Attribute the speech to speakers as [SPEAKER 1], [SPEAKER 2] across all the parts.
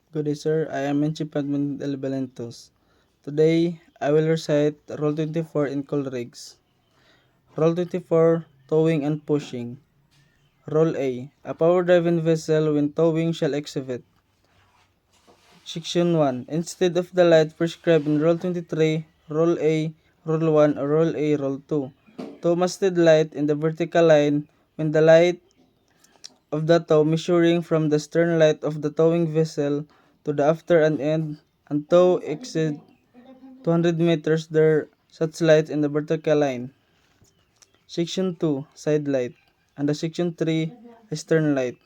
[SPEAKER 1] Good day, sir. I am Enchipagman Elbalentos. Today, I will recite Rule 24 in call rigs. Rule 24, Towing and Pushing. Rule A. A power-driven vessel when towing shall exhibit. Section 1. Instead of the light prescribed in Rule 23, Rule A, Rule 1, or Rule A, Rule 2. Tow masted light in the vertical line when the light of the tow measuring from the stern light of the towing vessel to the after and end and tow exceed 200 meters there such lights in the vertical line. Section 2, side light, and the Section 3, stern light.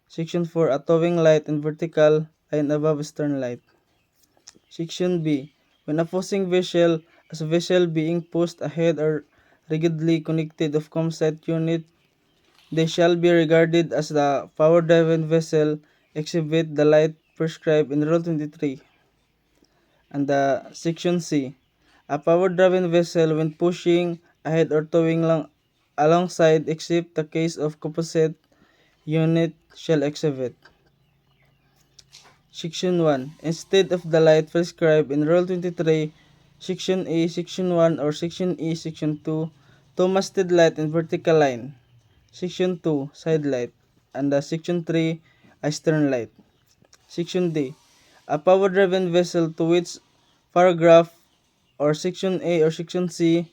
[SPEAKER 1] Section 4, a towing light in vertical line above stern light. Section B, when opposing vessel as a vessel being pushed ahead or rigidly connected of composite unit, they shall be regarded as the power-driven vessel exhibit the light prescribed in Rule 23. And the Section C, a power-driven vessel when pushing ahead or towing alongside except the case of composite unit shall exhibit. Section 1. Instead of the light prescribed in Rule 23, Section A, Section 1, or Section E, Section 2, two-masted light in vertical line. Section 2, side light, and the Section 3, a stern light. Section D, a power-driven vessel to which paragraph or Section A or Section C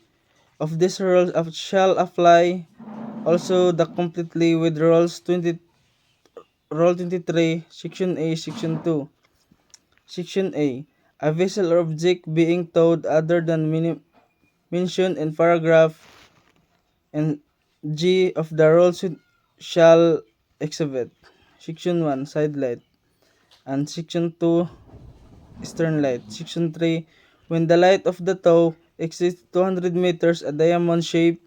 [SPEAKER 1] of this rule shall apply also the completely with Rule 23, Section A, Section 2. Section A vessel or object being towed other than mentioned in paragraph and G of the rules shall exhibit. Section 1, side light, and Section 2, stern light. Section 3, when the light of the tow exceeds 200 meters a diamond shape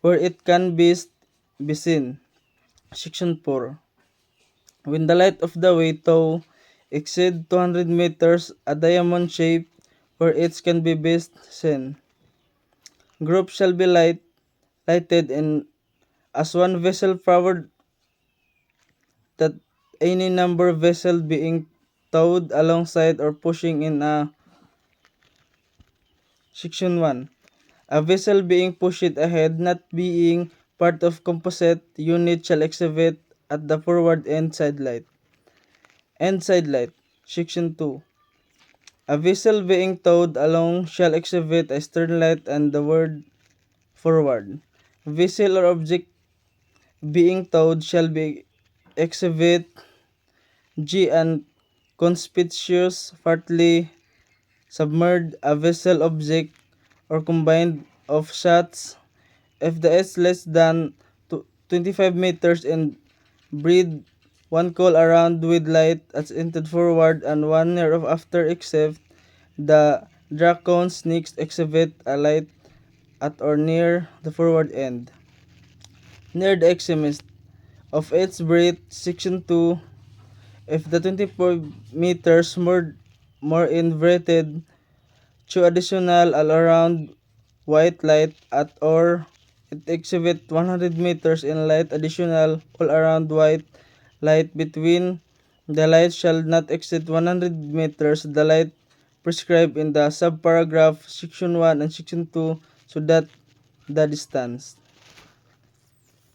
[SPEAKER 1] where it can be seen. Section 4, when the light of the way tow exceeds 200 meters a diamond shape where it can be best seen. Group shall be lighted in as one vessel powered that any number of vessel being towed alongside or pushing in a Section 1. A vessel being pushed ahead not being part of composite unit shall exhibit at the forward end side light. End side light. Section 2. A vessel being towed along shall exhibit a stern light and the word forward. Vessel or object being towed shall be exhibit G and conspicuous partly submerged a vessel object or combined of shots if the is less than 25 meters in breed one call around with light as entered forward and 1 near of after except the Dracon sneaks exhibit a light at or near the forward end. Near the extremist of its breadth, Section 2, if the 24 meters more inverted, two additional all around white light at or it exhibit 100 meters in light additional all around white light between the lights shall not exceed 100 meters the light prescribed in the subparagraph Section 1 and Section 2 so that the distance.